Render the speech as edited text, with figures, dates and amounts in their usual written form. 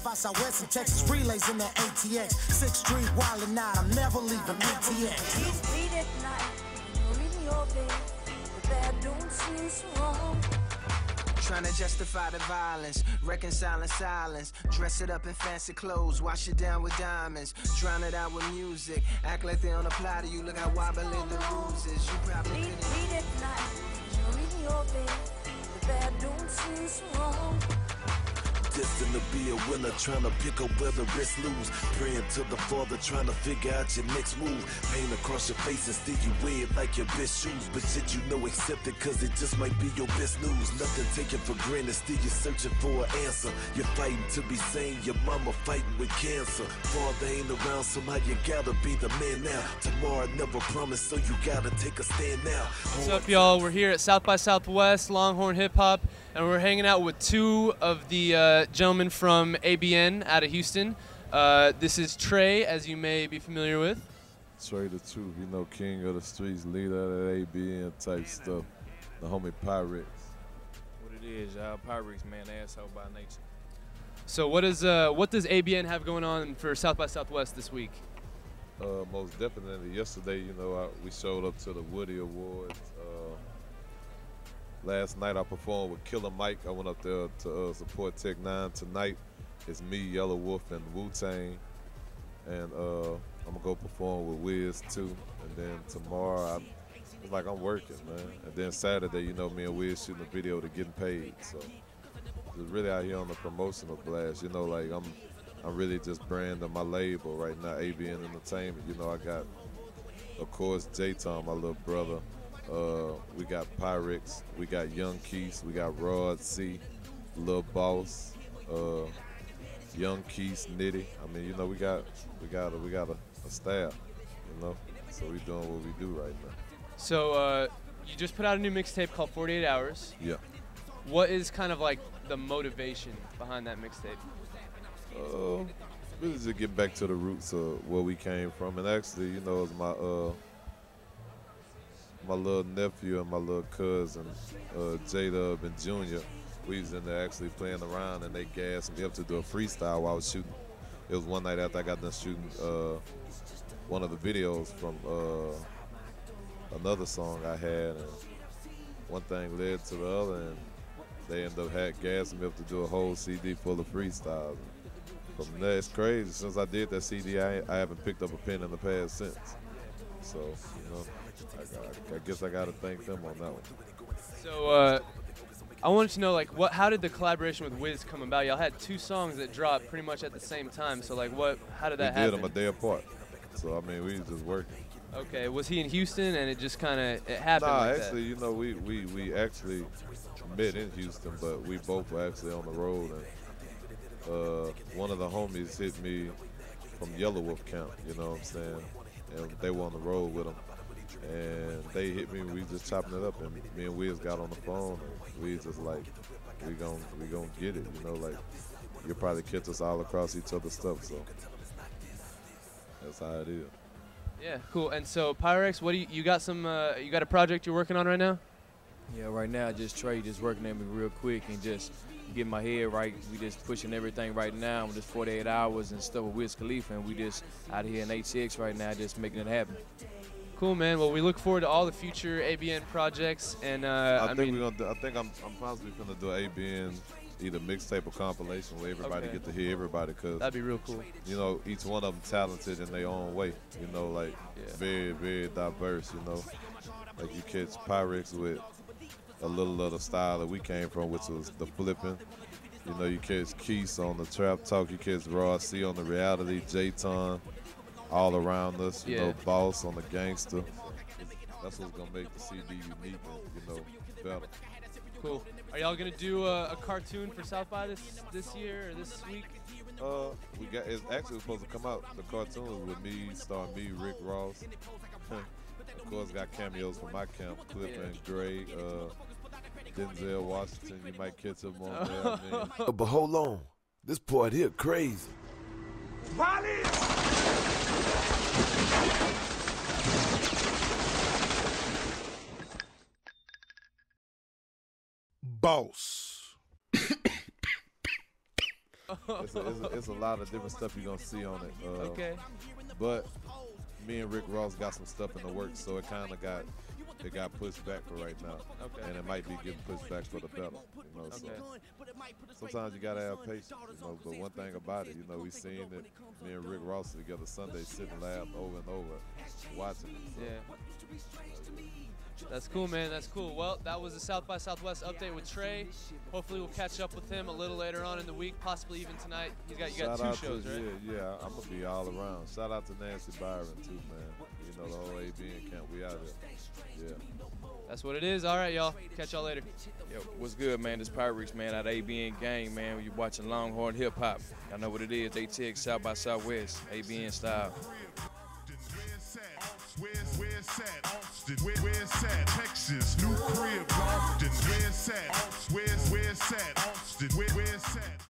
South by Southwest and Texas relays in that ATX. 6th Street wildin' out, I'm never leaving ATX. Late at night, you're in your bed, the bed don't seem so wrong. Trying to justify the violence, reconciling silence. Dress it up in fancy clothes, wash it down with diamonds. Drown it out with music, act like they don't apply to you. Look how wobbly the rules is. You probably couldn't. Late at night, you're in your bed, the bed don't seem so wrong. Destined to be a winner, trying to pick up where the risk lose. Praying to the Father, trying to figure out your next move. Pain across your face and still you wear it like your best shoes. But shit you know accept it cause it just might be your best news. Nothing taken for granted, still you're searching for an answer. You're fighting to be sane, your mama fighting with cancer. Father ain't around, somehow you gotta be the man now. Tomorrow never promised, so you gotta take a stand now. What's up, y'all? We're here at South by Southwest, Longhorn Hip Hop, and we're hanging out with two of the gentlemen from ABN out of Houston. This is Trae, as you may be familiar with. Trae the Truth, you know, king of the streets, leader of that ABN type stuff. The homie Pyrexx. What it is, y'all, Pyrexx, man, asshole by nature. So what does ABN have going on for South by Southwest this week? Most definitely. Yesterday, you know, we showed up to the Woody Awards. Last night I performed with Killer Mike. I went up there to support Tech 9. Tonight it's me, Yellow Wolf, and Wu-Tang. And I'm gonna go perform with Wiz too. And then tomorrow, it's like I'm working, man. And then Saturday, you know, me and Wiz shooting a video to getting paid. So just really out here on the promotional blast. You know, like I'm really just branding my label right now, ABN Entertainment. You know, I got, of course, J-Tom, my little brother. We got Pyrexx, we got Young Keith, we got Rod C, Lil Boss, Young Keith, Nitty. I mean, you know, we got a staff, you know. So we doing what we do right now. So you just put out a new mixtape called 48 Hours. Yeah. What is kind of like the motivation behind that mixtape? Really just get back to the roots of where we came from, and actually, you know, it's my little nephew and my little cousin, J-Dub and Junior, we was in there actually playing around, and they gassed me up to do a freestyle while I was shooting. It was one night after I got done shooting one of the videos from another song I had, and one thing led to the other, and they ended up gassing me up to do a whole CD full of freestyles. From there, it's crazy. Since I did that CD, I haven't picked up a pen in the past since. So, you know, I guess I got to thank them on that one. So I wanted to know, like, how did the collaboration with Wiz come about? Y'all had two songs that dropped pretty much at the same time. So, like, how did that happen? We did them a day apart. So, I mean, we was just working. Okay. Was he in Houston and it just kind of happened like that? Actually, you know, we actually met in Houston, but we both were actually on the road. And one of the homies hit me from Yellow Wolf Camp, you know what I'm saying? And they were on the road with him. And they hit me, we just chopping it up, and me and Wiz got on the phone, and we just like, we gon' get it, you know, like, you'll probably catch us all across each other's stuff, so that's how it is. Yeah, cool. And so Pyrexx, what do you got you got a project you're working on right now? Yeah, right now, just Trae just working at me real quick and just getting my head right. We just pushing everything right now with this 48 hours and stuff with Wiz Khalifa, and we just out here in HX right now just making it happen. Cool, man. Well, we look forward to all the future ABN projects, and I think I'm possibly gonna do ABN either mixtape or compilation where everybody get to hear everybody, cause that'd be real cool. You know, each one of them talented in their own way. You know, like very, very diverse. You know, like you catch Pyrexx with a little of the style that we came from, which was the flipping. You know, you catch Keith on the trap talk. You catch Rod C on the reality. J-Ton. All around us, you know, Boss on the gangster. That's what's gonna make the CD unique and, you know, better. Cool. Are y'all gonna do a cartoon for South by this year or this week? It's actually supposed to come out. The cartoon is with me, starring me, Rick Ross. Of course, got cameos from my camp, Cliff and Dre, Denzel Washington. You might catch him on there. I mean. But hold on, this part here crazy. Boss. It's a lot of different stuff you're gonna see on it. Okay. But me and Rick Ross got some stuff in the works, so it kind of got pushed back for right now. Okay. And it might be getting pushed back for the better. You know, so sometimes you gotta have patience. You know, but one thing about it, you know, we seen it. Me and Rick Ross together Sunday, sitting laugh over and over, watching it. So. Yeah. That's cool, man. That's cool. Well, that was the South by Southwest update with Trae. Hopefully, we'll catch up with him a little later on in the week, possibly even tonight. You got two shows, right? Yeah, I'm gonna be all around. Shout out to Nancy Byron too, man. You know, the whole ABN camp. We out here. Yeah. That's what it is. All right, y'all. Catch y'all later. Yo, what's good, man? This Pyrexx, man, out of ABN gang, man. You're watching Longhorn hip hop. I know what it is. ATX South by Southwest, ABN style. Where's that? Austin. Where's that? Texas. New crib. Austin. Where's that? Where's that? Austin. Where's that?